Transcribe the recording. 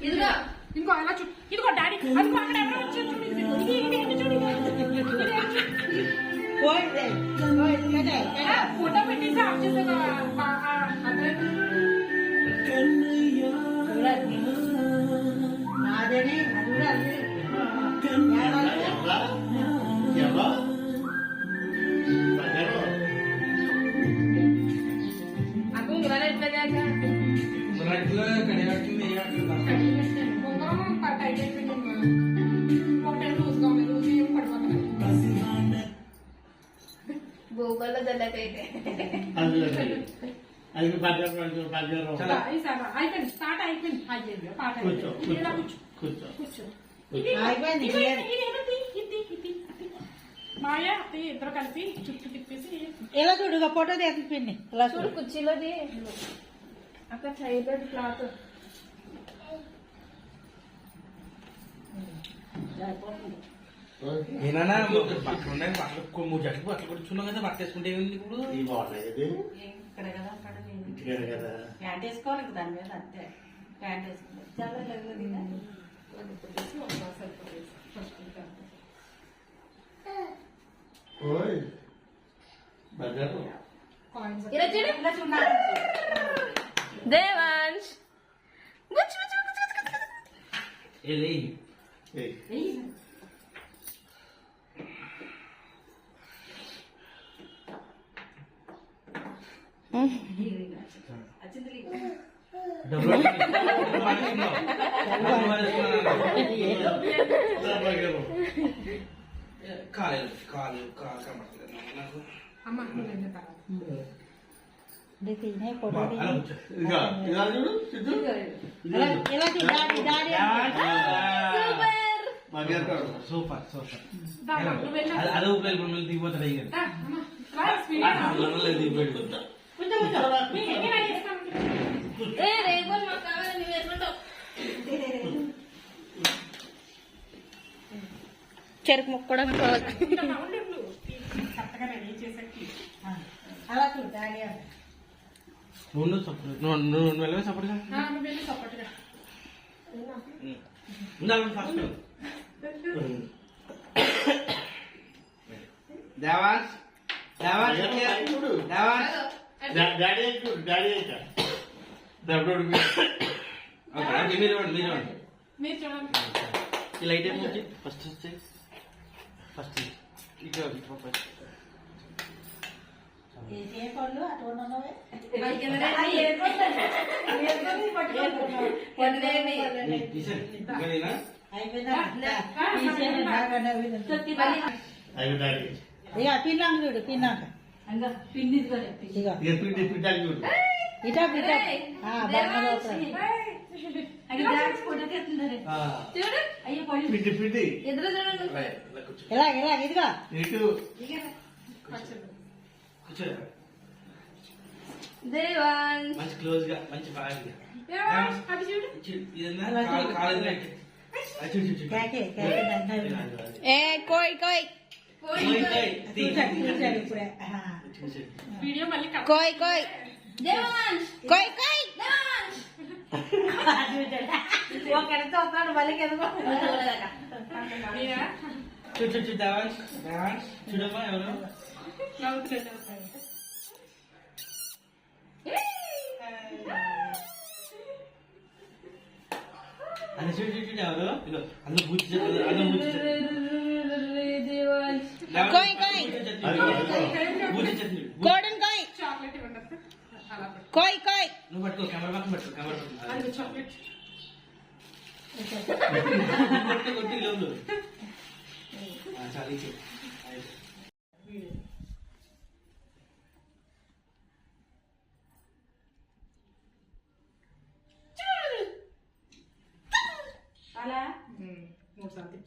ఇదిగో ఇంకో అలా చూడు, ఇదిగో డాడీ అదిగో అక్కడ ఎవరో వచ్చారు చూడు, ఫోటో పెట్టేసి ఆఫ్ చేసా. aku nggak ada aja. Google జల్లకైతే అది పడ్డారు అయిపోయింది, స్టార్ట్ అయిపోయింది. పాట కూర్చో మాయా ఇద్దరు కలిపి చుట్టూ తిప్పేసి ఎలా చూడు ఫోటో తీసింది ఇలా చూడు కుర్చీలోది అక్కడ సైడ్ క్లాత్ నేనా పక్కన పక్కన మూడు జట్లు అట్లా కూర్చున్నాం కదా, బట్ట వేసుకుంటే ఏమైంది ఇప్పుడు? ఇక్కడ కదా అక్కడ ప్యాంట్ వేసుకోవాలి దాని మీద, అంతే ప్యాంట్ వేసుకోవాలి. చాలా దేవాంశ్ కాలేదు కాలు కనబడలేదు నాకు. అమ్మ ఫోటో సూపర్ సూపర్. అదే ఉపయోగ దిగిపోతాడు దిగిపోయాడు. చెరుకు ముక్కడం అలా చూడాలి. నువ్వు వెళ్ళవే సపోర్ట్గా దేవాన్స్ దేవాన్స్ దేవాన్స్ మీరు చూడండి. ఈ లైట్ ఏమొచ్చి ఫస్ట్ వచ్చాయి ఫస్ట్ ఇటు ఏ పళ్ళు అటు ఇక పిన్నాక చూడు పిన్నాక పిండి ఇటా పిట ఎలా ఎలా ఇదిగా దేవాంశ్ మంచి క్లోజ్ గా మంచి బాగా అది చూడు. కోయ్ కోయ్ వీడియో మళ్ళీ కోయ్ కోయ్ దేవాంశ్ కోయ్ కోయ్ ఒకరితో ఒకరు మళ్ళీ చూడు దేవాన్స్ దేవాన్స్ చూడమ్మా ఎవరు అది చూడు చూడు ఎవరు అందులో బూచి అందులో కోయ్ కోయ్ బూచి చట్నీ గోల్డెన్ కోయ్ చాక్లెట్ ఇవ్వండి అలా కోయ్ కోయ్ నువ్వు పట్టుకో కెమెరా పక్కన పట్టుకో కెమెరా అది చాక్లెట్ కొట్టి లోపల చాలా ఇచ్చి అలా 3 సార్లు